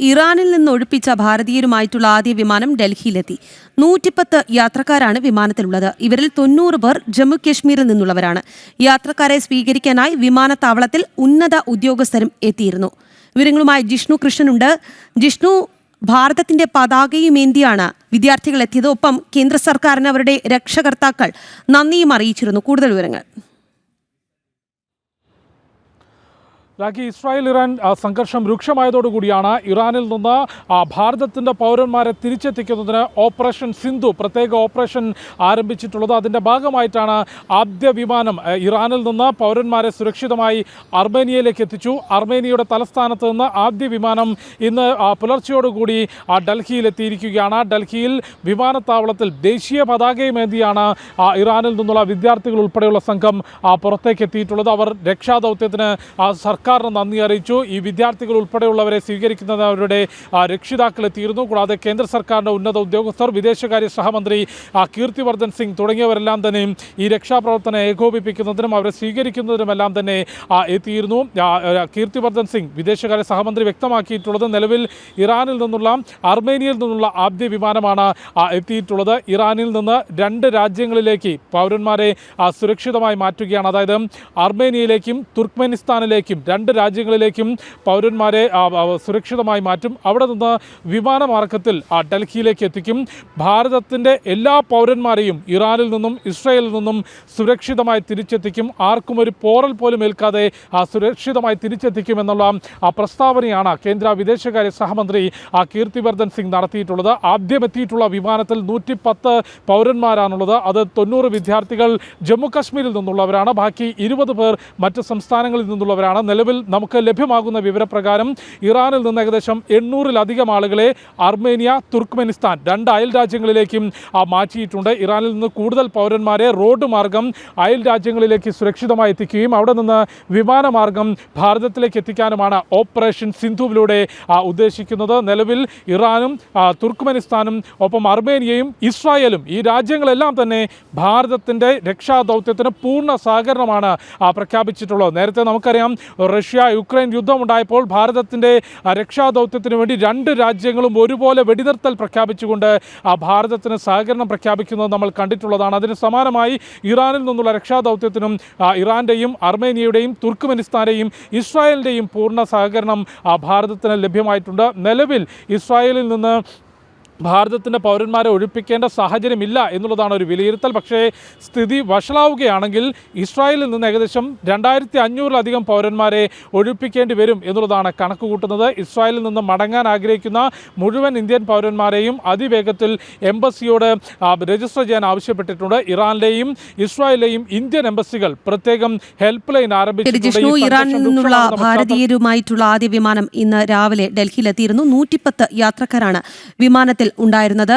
ഇറാനിൽ നിന്ന് ഒഴിപ്പിച്ച ഭാരതീയരുമായിട്ടുള്ള ആദ്യ വിമാനം ഡൽഹിയിലെത്തി. 110 യാത്രക്കാരാണ് വിമാനത്തിലുള്ളത്. ഇവരിൽ 90 പേർ ജമ്മു കശ്മീരിൽ നിന്നുള്ളവരാണ്. യാത്രക്കാരെ സ്വീകരിക്കാനായി വിമാനത്താവളത്തിൽ ഉന്നത ഉദ്യോഗസ്ഥരും എത്തിയിരുന്നു. വിവരങ്ങളുമായി ജിഷ്ണു കൃഷ്ണനുണ്ട്. ജിഷ്ണു, ഭാരതത്തിന്റെ പതാകയുമേന്തിയാണ് വിദ്യാർത്ഥികൾ എത്തിയത്. ഒപ്പം കേന്ദ്ര സർക്കാരിന് അവരുടെ രക്ഷകർത്താക്കൾ നന്ദിയും അറിയിച്ചിരുന്നു. കൂടുതൽ വിവരങ്ങൾ. ഇസ്രായേൽ ഇറാൻ സംഘർഷം രൂക്ഷമായതോടുകൂടിയാണ് ഇറാനിൽ നിന്ന് ഭാരതത്തിൻ്റെ പൗരന്മാരെ തിരിച്ചെത്തിക്കുന്നതിന് ഓപ്പറേഷൻ സിന്ധു പ്രത്യേക ഓപ്പറേഷൻ ആരംഭിച്ചിട്ടുള്ളത്. അതിൻ്റെ ഭാഗമായിട്ടാണ് ആദ്യ വിമാനം ഇറാനിൽ നിന്ന് പൗരന്മാരെ സുരക്ഷിതമായി അർമേനിയയിലേക്ക് എത്തിച്ചു. അർമേനിയയുടെ തലസ്ഥാനത്ത് നിന്ന് ആദ്യ വിമാനം ഇന്ന് പുലർച്ചയോടുകൂടി ഡൽഹിയിലെത്തിയിരിക്കുകയാണ്. ഡൽഹിയിൽ വിമാനത്താവളത്തിൽ ദേശീയ പതാകയുമേന്തിയാണ് ഇറാനിൽ നിന്നുള്ള വിദ്യാർത്ഥികൾ ഉൾപ്പെടെയുള്ള സംഘം പുറത്തേക്ക് എത്തിയിട്ടുള്ളത്. അവർ രക്ഷാദൗത്യത്തിന് സർക്കാരിന് നന്ദി അറിയിച്ചു. ഈ വിദ്യാർത്ഥികൾ ഉൾപ്പെടെയുള്ളവരെ സ്വീകരിക്കുന്നത് അവരുടെ രക്ഷിതാക്കളെത്തിയിരുന്നു. കൂടാതെ കേന്ദ്ര സർക്കാരിൻ്റെ ഉന്നത ഉദ്യോഗസ്ഥർ, വിദേശകാര്യ സഹമന്ത്രി കീർത്തിവർദ്ധൻ സിംഗ് തുടങ്ങിയവരെല്ലാം തന്നെ ഈ രക്ഷാപ്രവർത്തനം ഏകോപിപ്പിക്കുന്നതിനും അവരെ സ്വീകരിക്കുന്നതിനുമെല്ലാം തന്നെ എത്തിയിരുന്നു. കീർത്തിവർദ്ധൻ സിംഗ് വിദേശകാര്യ സഹമന്ത്രി വ്യക്തമാക്കിയിട്ടുള്ളത് നിലവിൽ ഇറാനിൽ നിന്നുള്ള അർമേനിയയിൽ നിന്നുള്ള ആദ്യ വിമാനമാണ് എത്തിയിട്ടുള്ളത്. ഇറാനിൽ നിന്ന് 2 രാജ്യങ്ങളിലേക്ക് പൗരന്മാരെ സുരക്ഷിതമായി മാറ്റുകയാണ്. അതായത് അർമേനിയയിലേക്കും തുർക്ക്മെനിസ്ഥാനിലേക്കും 2 രാജ്യങ്ങളിലേക്കും പൗരന്മാരെ സുരക്ഷിതമായി മാറ്റും. അവിടെ നിന്ന് വിമാനമാർഗത്തിൽ ഡൽഹിയിലേക്ക് എത്തിക്കും. ഭാരതത്തിൻ്റെ എല്ലാ പൗരന്മാരെയും ഇറാനിൽ നിന്നും ഇസ്രായേലിൽ നിന്നും സുരക്ഷിതമായി തിരിച്ചെത്തിക്കും. ആർക്കും ഒരു പോറൽ പോലും ഏൽക്കാതെ സുരക്ഷിതമായി തിരിച്ചെത്തിക്കുമെന്നുള്ള പ്രസ്താവനയാണ് കേന്ദ്ര വിദേശകാര്യ സഹമന്ത്രി കീർത്തിവർദ്ധൻ സിംഗ് നടത്തിയിട്ടുള്ളത്. ആദ്യം എത്തിയിട്ടുള്ള വിമാനത്തിൽ 110 പൗരന്മാരാണുള്ളത്. അത് 90 വിദ്യാർത്ഥികൾ ജമ്മു കശ്മീരിൽ നിന്നുള്ളവരാണ്. ബാക്കി 20 പേർ മറ്റ് സംസ്ഥാനങ്ങളിൽ നിന്നുള്ളവരാണ്. നിലവിൽ നമുക്ക് ലഭ്യമാകുന്ന വിവരപ്രകാരം ഇറാനിൽ നിന്ന് ഏകദേശം 800-ലധികം ആളുകളെ അർമേനിയ, തുർക്ക്മെനിസ്ഥാൻ 2 അയൽ രാജ്യങ്ങളിലേക്കും മാറ്റിയിട്ടുണ്ട്. ഇറാനിൽ നിന്ന് കൂടുതൽ പൗരന്മാരെ റോഡ് മാർഗം അയൽ രാജ്യങ്ങളിലേക്ക് സുരക്ഷിതമായി എത്തിക്കുകയും അവിടെ നിന്ന് വിമാനമാർഗം ഭാരതത്തിലേക്ക് എത്തിക്കാനുമാണ് ഓപ്പറേഷൻ സിന്ധുവിലൂടെ ഉദ്ദേശിക്കുന്നത്. നിലവിൽ ഇറാനും തുർക്ക്മെനിസ്ഥാനും ഒപ്പം അർമേനിയയും ഇസ്രായേലും ഈ രാജ്യങ്ങളെല്ലാം തന്നെ ഭാരതത്തിൻ്റെ രക്ഷാദൗത്യത്തിന് പൂർണ്ണ സഹകരണമാണ് പ്രഖ്യാപിച്ചിട്ടുള്ളത്. നേരത്തെ നമുക്കറിയാം, റഷ്യ-യുക്രൈൻ യുദ്ധമുണ്ടായപ്പോൾ ഭാരതത്തിൻ്റെ രക്ഷാദൗത്യത്തിന് വേണ്ടി 2 രാജ്യങ്ങളും ഒരുപോലെ വെടിനിർത്തൽ പ്രഖ്യാപിച്ചുകൊണ്ട് ഭാരതത്തിന് സഹകരണം പ്രഖ്യാപിക്കുന്നത് നമ്മൾ കണ്ടിട്ടുള്ളതാണ്. അതിന് സമാനമായി ഇറാനിൽ നിന്നുള്ള രക്ഷാദൗത്യത്തിനും ഇറാൻ്റെയും അർമേനിയയുടെയും തുർക്ക്മെനിസ്ഥാൻ്റെയും ഇസ്രായേലിൻ്റെയും പൂർണ്ണ സഹകരണം ഭാരതത്തിന് ലഭ്യമായിട്ടുണ്ട്. നിലവിൽ ഇസ്രായേലിൽ നിന്ന് ഭാരതത്തിൻ്റെ പൗരന്മാരെ ഒഴിപ്പിക്കേണ്ട സാഹചര്യമില്ല എന്നുള്ളതാണ് ഒരു വിലയിരുത്തൽ. പക്ഷേ സ്ഥിതി വഷളാവുകയാണെങ്കിൽ ഇസ്രായേലിൽ നിന്ന് ഏകദേശം 2500-ലധികം പൗരന്മാരെ ഒഴിപ്പിക്കേണ്ടി വരും എന്നുള്ളതാണ് കണക്ക് കൂട്ടുന്നത്. ഇസ്രായേലിൽ നിന്ന് മടങ്ങാൻ ആഗ്രഹിക്കുന്ന മുഴുവൻ ഇന്ത്യൻ പൗരന്മാരെയും അതിവേഗത്തിൽ എംബസിയോട് രജിസ്റ്റർ ചെയ്യാൻ ആവശ്യപ്പെട്ടിട്ടുണ്ട്. ഇറാനിലെയും ഇസ്രായേലിലെയും ഇന്ത്യൻ എംബസികൾ പ്രത്യേകം ഹെൽപ്പ് ലൈൻ ആരംഭിച്ചിട്ടുണ്ട്. ഇറാനിൽ നിന്നുള്ള ഭാരതീയരുമായിട്ടുള്ള ആദ്യ വിമാനം ഇന്ന് രാവിലെ ഡൽഹിയിലെത്തിയിരുന്നു. 110 യാത്രക്കാരാണ് വിമാനത്തിൽ ഉണ്ടായിരുന്നത്.